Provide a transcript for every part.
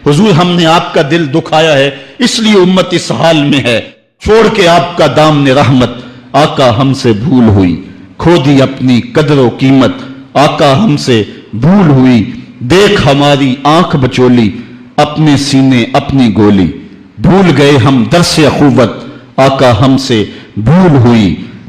हुजूर हमने आपका दिल दुखाया है इसलिए उम्मत इस हाल में है, छोड़ के आपका दामने रहमत आका हमसे भूल हुई, खो दी अपनी कदर कीमत आका हमसे भूल हुई, देख हमारी आंख बचोली अपने सीने अपनी गोली, भूल गए हम दरसे अखुवत आका हमसे भूल हुई,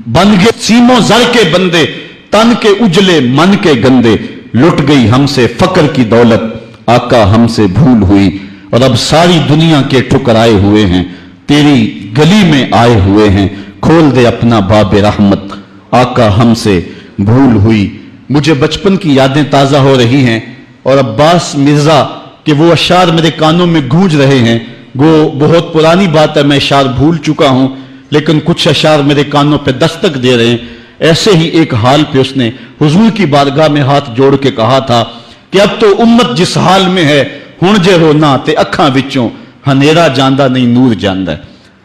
बन गए सीनों जर के बंदे तन के उजले मन के गंदे, लुट गई हमसे फकर की दौलत आका हमसे भूल हुई, और अब सारी दुनिया के ठुकराए हुए हैं तेरी गली में आए हुए हैं, खोल दे अपना बाबे रहमत आका हमसे भूल हुई। मुझे बचपन की यादें ताजा हो रही हैं और अब्बास मिर्जा के वो अशार मेरे कानों में गूंज रहे हैं। वो बहुत पुरानी बात है, मैं अशार भूल चुका हूं, लेकिन कुछ अशार मेरे कानों पे दस्तक दे रहे हैं। ऐसे ही एक हाल पे उसने हुजूर की बारगाह में हाथ जोड़ के कहा था कि अब तो उम्मत जिस हाल में है हुण जे रोना ते अखां विचों हनेरा जांदा नहीं नूर जांदा।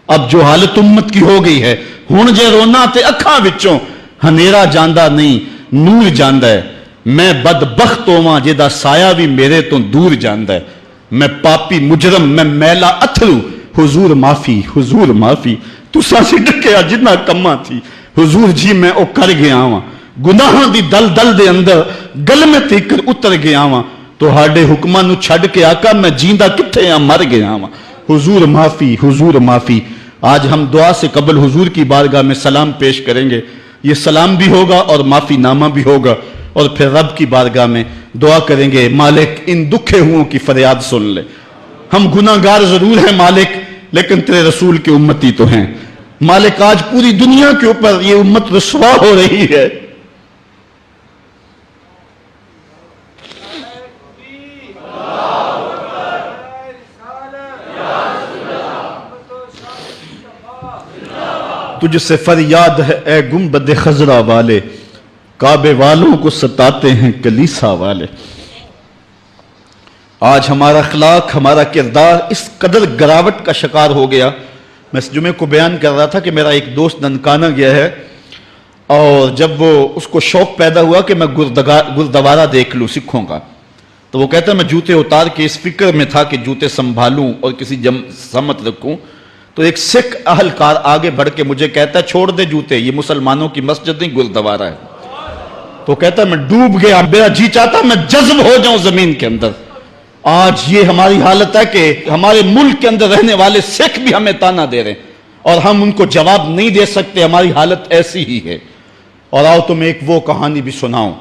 अब जो हालत उम्मत की हो गई है, हुण जे रोना ते अखां विचों हनेरा जांदा नहीं नूर जांदा है। मैं बदबख्त होवां जिहदा साया भी मेरे तो दूर जांदा है। मैं पापी मुजरम मैं मैला अथरू हुजूर माफी तुसां सी डकिया जिन्ना कम्मा थी हुजूर जी मैं ओ कर गया वां, गुनाहां दी दल दे अंदर गलमे तीकर उतर गया वां, तुहाडे हुक्मां नूं छड्ड के आका मैं जींदा किथे आ मर गया वां, हुजूर माफी। आज हम दुआ से कबल हुजूर की बारगाह में सलाम पेश करेंगे। ये सलाम भी होगा और माफी नामा भी होगा, और फिर रब की बारगाह में दुआ करेंगे, मालिक इन दुखे हुओं की फरियाद सुन ले। हम गुनाहगार जरूर हैं मालिक, लेकिन तेरे रसूल के उम्मती तो हैं मालिक। आज पूरी दुनिया के ऊपर ये उम्मत रुसवा हो रही है। तुझसे फरियाद है ए गुंबद खजरा वाले, काबे वालों को सताते हैं कलीसा वाले। आज हमारा अखलाक हमारा किरदार इस कदर गिरावट का शिकार हो गया। मैं इस जुमे को बयान कर रहा था कि मेरा एक दोस्त ननकाना गया है, और जब वो उसको शौक पैदा हुआ कि मैं गुरुद्वारा देख लूँ सिखों का, तो वो कहता मैं जूते उतार के इस फिक्र में था कि जूते संभालूं और किसी समत रखूं। तो एक सिख अहलकार आगे बढ़ के मुझे कहता है छोड़ दे जूते, ये मुसलमानों की मस्जिद नहीं गुरुद्वारा है। तो कहता मैं डूब गया, मेरा जी चाहता मैं जज्ब हो जाऊं जमीन के अंदर। आज ये हमारी हालत है कि हमारे मुल्क के अंदर रहने वाले सिख भी हमें ताना दे रहे हैं और हम उनको जवाब नहीं दे सकते। हमारी हालत ऐसी ही है। और आओ तुम्हें एक वो कहानी भी सुनाऊं।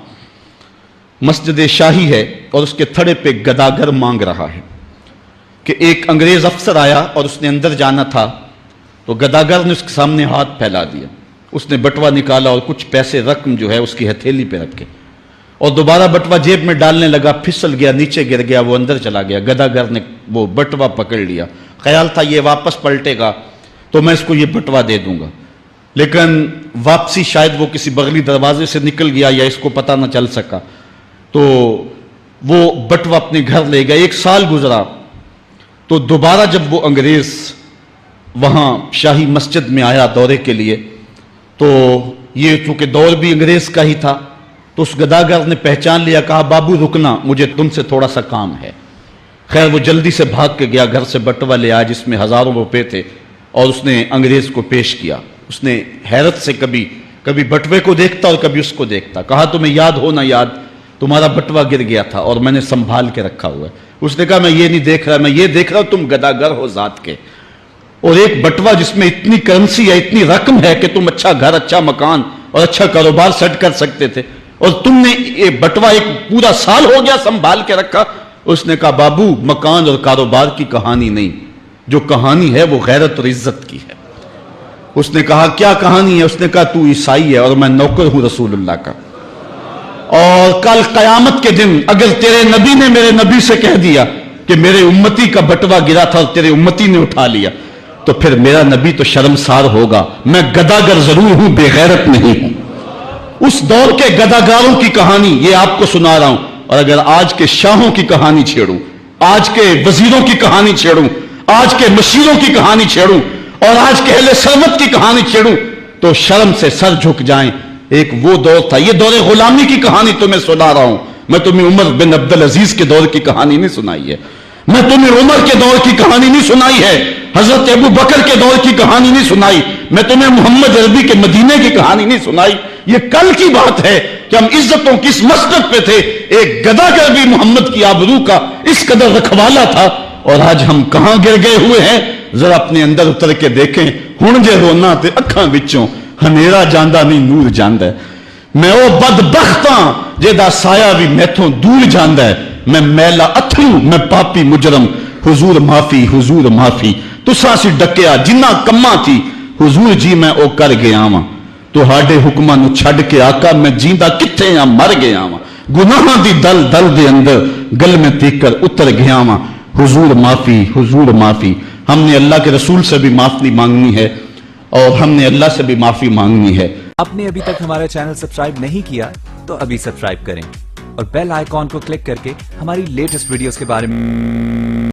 मस्जिद शाही है और उसके थड़े पे गदागर मांग रहा है कि एक अंग्रेज अफसर आया और उसने अंदर जाना था, तो गदागर ने उसके सामने हाथ फैला दिया। उसने बटवा निकाला और कुछ पैसे रकम जो है उसकी हथेली पे रखे और दोबारा बटवा जेब में डालने लगा, फिसल गया, नीचे गिर गया, वो अंदर चला गया। गदागर ने वो बटवा पकड़ लिया, ख्याल था ये वापस पलटेगा तो मैं इसको ये बटवा दे दूंगा, लेकिन वापसी शायद वो किसी बगली दरवाजे से निकल गया या इसको पता ना चल सका, तो वो बटवा अपने घर ले गया। 1 साल गुजरा तो दोबारा जब वो अंग्रेज वहां शाही मस्जिद में आया दौरे के लिए, तो ये चूंकि दौर भी अंग्रेज का ही था, तो उस गदागर ने पहचान लिया, कहा बाबू रुकना, मुझे तुमसे थोड़ा सा काम है। खैर वो जल्दी से भाग के गया, घर से बटवा ले आया जिसमें हजारों रुपए थे और उसने अंग्रेज को पेश किया। उसने हैरत से कभी बटवे को देखता और कभी उसको देखता। कहा तुम्हें याद हो ना याद, तुम्हारा बटवा गिर गया था और मैंने संभाल के रखा हुआ है। उसने कहा मैं ये नहीं देख रहा, मैं ये देख रहा हूं तुम गदागर हो जात के, और एक बटवा जिसमें इतनी करेंसी है, इतनी रकम है कि तुम अच्छा घर, अच्छा मकान और अच्छा कारोबार सेट कर सकते थे, और तुमने ये बटवा एक पूरा साल हो गया संभाल के रखा। उसने कहा बाबू मकान और कारोबार की कहानी नहीं, जो कहानी है वो गैरत और इज्जत की है। उसने कहा क्या कहानी है? उसने कहा तू ईसाई है और मैं नौकर हूं रसूलुल्लाह का, और कल कयामत के दिन अगर तेरे नबी ने मेरे नबी से कह दिया कि मेरे उम्मती का बटवा गिरा था और तेरे उम्मती ने उठा लिया, तो फिर मेरा नबी तो शर्मसार होगा। मैं गदागर जरूर हूं, बेगैरत नहीं हूं। उस दौर के गदागारों की कहानी ये आपको सुना रहा हूं, और अगर आज के शाहों की कहानी छेड़ूं, आज के वजीरों की कहानी छेड़ूं, आज के मशीरों की कहानी छेड़ूं और आज के अहले सरमत की कहानी छेड़ूं, तो शर्म से सर झुक जाएं। एक वो दौर था, ये दौरे गुलामी की कहानी तुम्हें सुना रहा हूं मैं, तुम्हें उमर बिन अब्दुल अजीज के दौर की कहानी नहीं सुनाई है। میں تمہیں عمر کے دور کی کہانی نہیں سنائی ہے, حضرت ابو بکر کے دور کی کہانی نہیں سنائی, میں تمہیں محمد عربی کے مدینے کی کہانی نہیں سنائی. یہ کل کی بات ہے کہ ہم عزتوں کس مسجد پہ تھے, ایک گداگر بھی محمد کی آبرو کا اس قدر رکھوالا تھا, اور آج ہم کہاں گر گئے ہوئے ہیں. ذرا اپنے اندر اتر کے دیکھیں, ہن جے رونا تے اکھاں وچوں ہنیرا جاندا نہیں نور جاندا ہے. میں او بدبختاں جیدا سایہ بھی میتھوں دور جاندا ہے. میں میلا اتھرو, میں پاپی مجرم, حضور معافی حضور معافی. تساں سی ڈکیا جنہ کماں تھی, حضور جی میں او کر گیا واں. تہاڈے حکماں نو چھڈ کے آقا میں جیندا کتھے ہاں, مر گیا واں. گناہاں دی دل دل دے اندر گل میں تیکر اتر گیا واں. حضور معافی حضور معافی. ہم نے اللہ کے رسول سے بھی معافی مانگنی ہے, اور ہم نے اللہ سے بھی معافی مانگنی ہے. آپ نے ابھی تک ہمارا چینل سبسکرائب نہیں کیا تو ابھی سبسکرائب کریں اور بیل آئیکن کو کلک کر کے ہماری لیٹسٹ ویڈیوز کے بارے میں